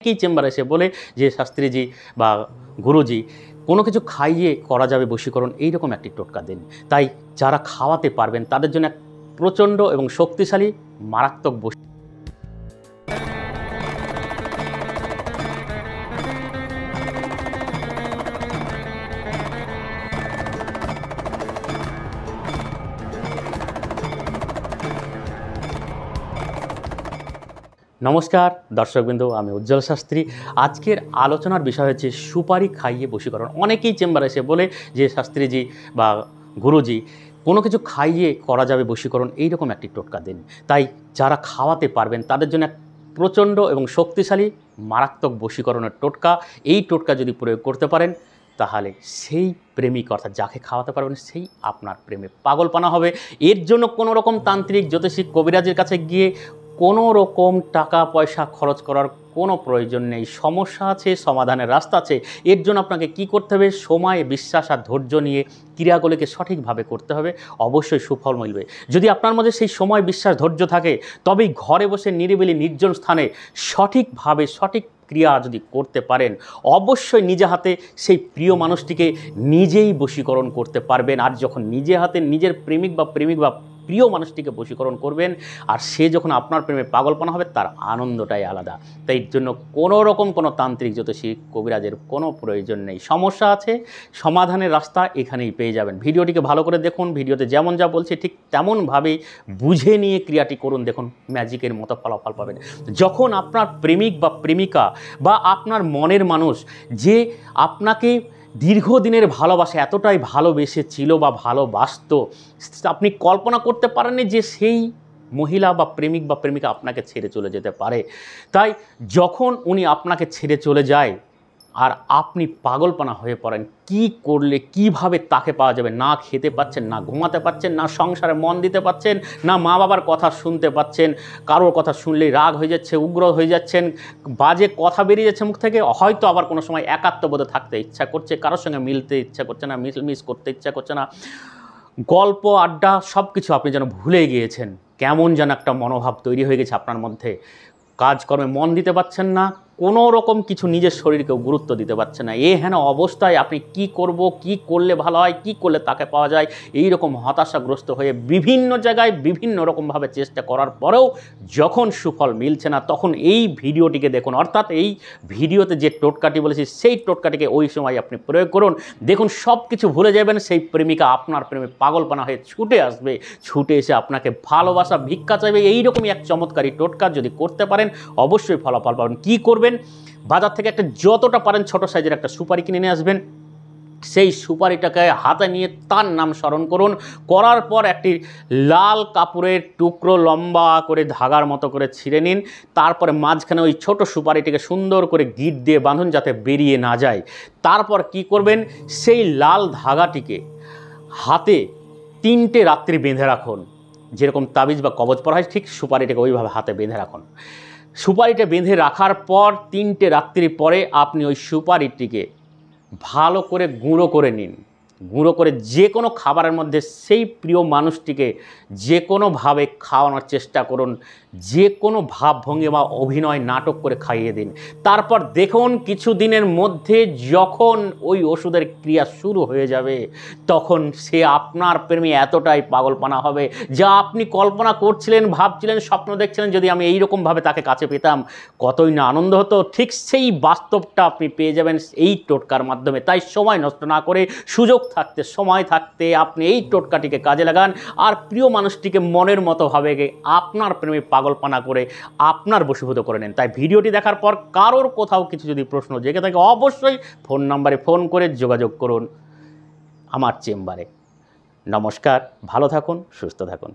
অনেকেই চেম্বারে এসে বলে যে শাস্ত্রীজি বা গুরুজি কোনো কিছু খাইয়ে করা যাবে বশীকরণ, এইরকম একটি টোটকা দিন। তাই যারা খাওয়াতে পারবেন তাদের জন্য এক প্রচণ্ড এবং শক্তিশালী মারাত্মক নমস্কার দর্শকবৃন্দ, আমি উজ্জ্বল শাস্ত্রী। আজকের আলোচনার বিষয় হচ্ছে সুপারি খাইয়ে বশীকরণ। অনেকেই চেম্বারে এসে বলে যে শাস্ত্রীজি বা গুরুজি কোনো কিছু খাইয়ে করা যাবে বশীকরণ, এইরকম একটি টোটকা দিন। তাই যারা খাওয়াতে পারবেন তাদের জন্য এক প্রচণ্ড এবং শক্তিশালী মারাত্মক বশীকরণের টোটকা। এই টোটকা যদি প্রয়োগ করতে পারেন তাহলে সেই প্রেমিক অর্থাৎ যাকে খাওয়াতে পারবেন সেই আপনার প্রেমে পাগলপানা হবে। এর জন্য কোনো রকম তান্ত্রিক জ্যোতিষিক কবিরাজের কাছে গিয়ে কোনো রকম টাকা পয়সা খরচ করার কোনো প্রয়োজন নেই। সমস্যা আছে, সমাধানের রাস্তা আছে। এর জন্য আপনাকে কি করতে হবে? সময়, বিশ্বাস আর ধৈর্য নিয়ে ক্রিয়াগুলিকে সঠিকভাবে করতে হবে, অবশ্যই সুফল মিলবে। যদি আপনার মধ্যে সেই সময়, বিশ্বাস, ধৈর্য থাকে তবেই ঘরে বসে নিরিবিলি নির্জন স্থানে সঠিকভাবে সঠিক ক্রিয়া যদি করতে পারেন অবশ্যই নিজে হাতে সেই প্রিয় মানুষটিকে নিজেই বশীকরণ করতে পারবেন। আর যখন নিজে হাতে নিজের প্রেমিক বা প্রিয় মানুষটিকে বশীকরণ করবেন আর সে যখন আপনার প্রেমে পাগলপনা হবে তার আনন্দটাই আলাদা। তাই এর জন্য কোনো রকম কোনো তান্ত্রিক জ্যোতিষিক কবিরাজের কোনো প্রয়োজন নেই। সমস্যা আছে, সমাধানের রাস্তা এখানেই পেয়ে যাবেন। ভিডিওটিকে ভালো করে দেখুন, ভিডিওতে যেমন যা বলছে ঠিক তেমনভাবেই বুঝে নিয়ে ক্রিয়াটি করুন, দেখুন ম্যাজিকের মতো ফলাফল পাবেন। যখন আপনার প্রেমিক বা প্রেমিকা বা আপনার মনের মানুষ যে আপনাকে দীর্ঘদিনের ভালোবাসা এতটাই ভালোবেসেছিল বা ভালোবাসত, আপনি কল্পনা করতে পারেননি যে সেই মহিলা বা প্রেমিকা আপনাকে ছেড়ে চলে যেতে পারে। তাই যখন উনি আপনাকে ছেড়ে চলে যায় আর আপনি পাগলপানা হয়ে পড়েন, কি করলে কিভাবে তাকে পাওয়া যাবে? না খেতে পাচ্ছেন, না ঘুমাতে পাচ্ছেন, না সংসারে মন দিতে পাচ্ছেন, না মা বাবার কথা শুনতে পাচ্ছেন, কারোর কথা শুনলেই রাগ হয়ে যাচ্ছে, উগ্র হয়ে যাচ্ছেন, বাজে কথা বেরিয়ে যাচ্ছে মুখ থেকে, হয়তো আবার কোনো সময় একাত্মবোধে থাকতে ইচ্ছা করছে, কারোর সঙ্গে মিলতে ইচ্ছা করছে না, মিস করতে ইচ্ছা করছে না, গল্প আড্ডা সব কিছু আপনি যেন ভুলে গিয়েছেন, কেমন যেন একটা মনোভাব তৈরি হয়ে গেছে আপনার মধ্যে, কাজকর্মে মন দিতে পারছেন না, কোনো রকম কিছু নিজের শরীরকেও গুরুত্ব দিতে পারছে না। হেন অবস্থায় আপনি কি করব, কি করলে ভালো হয়, কি করলে তাকে পাওয়া যায়, এই রকম হতাশাগ্রস্ত হয়ে বিভিন্ন জায়গায় বিভিন্ন রকমভাবে চেষ্টা করার পরেও যখন সুফল মিলছে না তখন এই ভিডিওটিকে দেখুন। অর্থাৎ এই ভিডিওতে যে টোটকাটি বলেছি সেই টোটকাটিকে ওই সময় আপনি প্রয়োগ করুন, দেখুন সব কিছু ভুলে যাবেন। সেই প্রেমিকা আপনার প্রেমে পাগলপানা হয়ে ছুটে আসবে, ছুটে এসে আপনাকে ভালোবাসা ভিক্ষা চাইবে। এইরকমই এক চমৎকারী টোটকা যদি করতে পারেন অবশ্যই ফলাফল পাবেন। কী করবেন? বাজার থেকে একটা যতটা পারেন ছোট সাইজের একটা সুপারি কিনে নিয়ে আসবেন। সেই সুপারিটাকে হাতে নিয়ে তার নাম স্মরণ করুন, করার পর একটি লাল কাপড়ের টুকরো লম্বা করে ধাগার মতো করে ছিঁড়ে নিন। তারপরে মাঝখানে ওই ছোট সুপারিটিকে সুন্দর করে গিঁট দিয়ে বাঁধুন যাতে বেরিয়ে না যায়। তারপর কি করবেন? সেই লাল ধাগাটিকে হাতে 3টে রাত্রি বেঁধে রাখুন। যেরকম তাবিজ বা কবজ পরা হয় ঠিক সুপারিটাকে ওইভাবে হাতে বেঁধে রাখুন। সুপারিটা বেঁধে রাখার পর 3টে রাত্রি পরে আপনি ওই সুপারিটিকে ভালো করে গুঁড়ো করে নিন। গুঁড়ো করে যে কোনো খাবারের মধ্যে সেই প্রিয় মানুষটিকে যে কোনোভাবে খাওয়ানোর চেষ্টা করুন, যে কোনো ভাবভঙ্গি বা অভিনয় নাটক করে খাইয়ে দিন। তারপর দেখুন কিছু দিনের মধ্যে যখন ওই ওষুধের ক্রিয়া শুরু হয়ে যাবে তখন সে আপনার প্রেমে এতটাই পাগলপানা হবে যা আপনি কল্পনা করছিলেন, ভাবছিলেন, স্বপ্ন দেখছিলেন যদি আমি এইরকমভাবে তাকে কাছে পেতাম কতই না আনন্দ হতো, ঠিক সেই বাস্তবটা আপনি পেয়ে যাবেন এই টোটকার মাধ্যমে। তাই সময় নষ্ট না করে, সুযোগ থাকতে, সময় থাকতে আপনি এই টোটকাটিকে কাজে লাগান আর প্রিয় মানুষটিকে মনের মতো ভাবে আপনার প্রেমে পাগলপানা করে আপনার বশীভূত করে নেন। তাই ভিডিওটি দেখার পর কারোর কোথাও কিছু যদি প্রশ্ন জেগে থাকে অবশ্যই ফোন নাম্বারে ফোন করে যোগাযোগ করুন আমার চেম্বারে। নমস্কার, ভালো থাকুন, সুস্থ থাকুন।